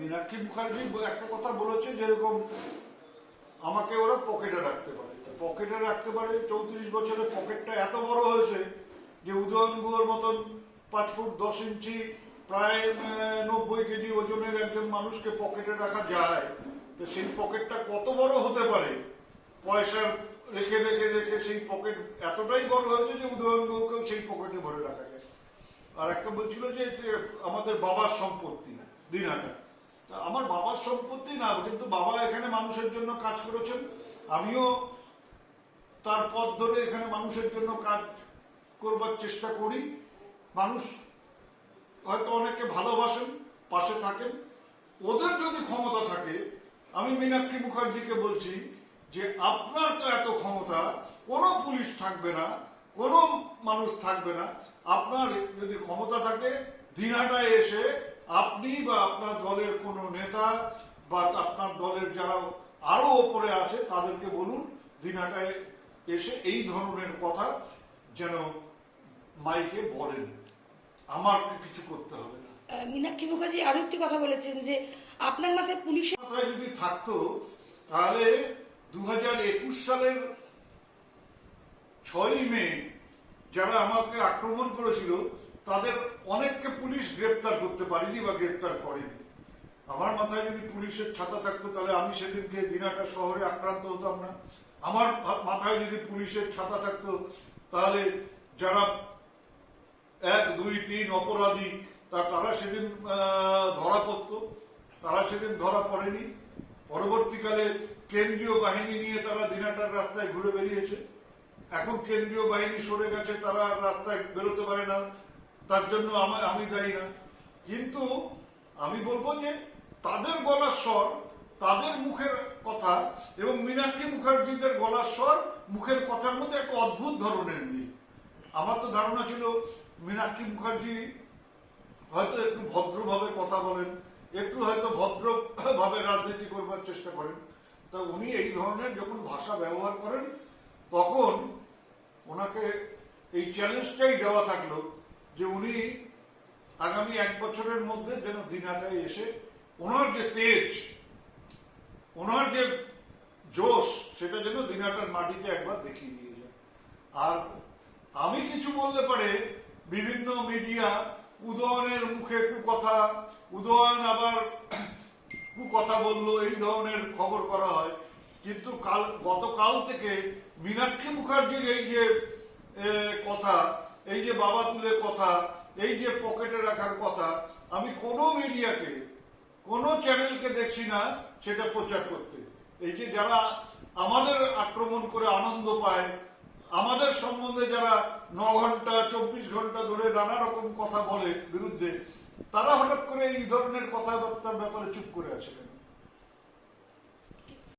মীনাক্ষী মুখার্জি একটা কথা বলেছে, যেরকম আমাকে ওরা পকেটে রাখতে পারে, পকেটে রাখতে পারে। 34 বছরে পকেটটা এত বড় হয়েছে যে উদয়ন গুহর মতন 5 ফুট 10 ইঞ্চি প্রায় 90 কেজি ওজনের একজন মানুষকে পকেটে রাখা যায়, তো সেই পকেটটা কত বড় হতে পারে। পয়সা রেখে রেখে রেখে সেই পকেট এতটাই বড় হয়েছে যে উদয়ন গুহকেও সেই পকেটে ভরে রাখা যায়। আর একটা বলছিল যে আমাদের বাবার সম্পত্তি দিনহাটা। আমার বাবার সম্পত্তি না, কিন্তু বাবা এখানে মানুষের জন্য কাজ করেছেন, আমিও তার পথ ধরে এখানে মানুষের জন্য কাজ করবার চেষ্টা করি। মানুষ হয়তো অনেকে ভালোবাসেন, পাশে থাকেন। ওদের যদি ক্ষমতা থাকে, আমি মীনাক্ষী মুখার্জিকে বলছি যে আপনার তো এত ক্ষমতা, কোনো পুলিশ থাকবে না, কোনো মানুষ থাকবে না। আপনার যদি ক্ষমতা থাকে, দিনহাটায় এসে আপনি বা আপনার দলের কোনো নেতা বা আপনার দলের যারা আরো ওপরে আছে তাদেরকে বলুন দিনহাটায় এসে এই ধরনের কথা যেন মাইকে বলেন, আমার কিছু করতে হবে না। মীনাক্ষী মুখার্জি আরো একটি কথা বলেছেন যে আপনার মাথায় পুলিশের মাথায় যদি থাকতো তাহলে 2021 সালের 6ই মে যারা আমাকে আক্রমণ করেছিল তাদের অনেককে পুলিশ গ্রেপ্তার করতে পারেনি বা গ্রেপ্তার করেনি। আমার মাথায় যদি পুলিশের ছাতা থাকতো তাহলে আমি সেদিনকে দিনহাটা শহরে আক্রান্ত হতাম না। আমার মাথায় যদি পুলিশের ছাতা থাকতো তাহলে যারা 1, 2, 3 অপরাধী তারা সেদিন ধরা পড়তো, তারা সেদিন ধরা পড়েনি। পরবর্তীকালে কেন্দ্রীয় বাহিনী নিয়ে তারা দিনহাটার রাস্তায় ঘুরে বেরিয়েছে। এখন কেন্দ্রীয় বাহিনী সরে গেছে, তারা রাস্তায় বেরোতে পারে না, তার জন্য আমি দায়ী না। কিন্তু আমি বলবো যে তাদের গলার স্বর, তাদের মুখের কথা এবং মীনাক্ষী মুখার্জিদের গলার স্বর, মুখের কথার মধ্যে একটা অদ্ভুত ধরনের মিল। আমার তো ধারণা ছিল মীনাক্ষী মুখার্জি হয়তো একটু ভদ্রভাবে কথা বলেন, একটু হয়তো ভদ্রভাবে রাজনীতি করবার চেষ্টা করেন। তা উনি এই ধরনের যখন ভাষা ব্যবহার করেন তখন ওনাকে এই চ্যালেঞ্জটাই দেওয়া থাকলো যে উনি আগামী 1 বছরের মধ্যে যেন দিনহাটায় এসে ওনার যে তেজ, ওনার যে জোশ, সেটা যেন দিনহাটার মাটিতে একবার দেখিয়ে দিয়ে যায়। আর আমি কিছু বললে পারে বিভিন্ন মিডিয়া উদয়নের মুখে কুকথা, উদয়ন আবার কুকথা বললো, এই ধরনের খবর করা হয়। কিন্তু গতকাল থেকে মীনাক্ষী মুখার্জির এই যে কথা, এই যে বাবা তুলে কথা, এই যে পকেটে রাখার কথা, আমি কোনো মিডিয়াকে, কোনো চ্যানেলকে দেখছি না সেটা প্রচার করতে। এই যে যারা আমাদের আক্রমণ করে আনন্দ পায়, আমাদের সম্বন্ধে যারা 9 ঘন্টা 24 ঘন্টা ধরে নানা রকম কথা বলে বিরুদ্ধে, তারা হঠাৎ করে এই ধরনের কথাবার্তার ব্যাপারে চুপ করে আছে কেন?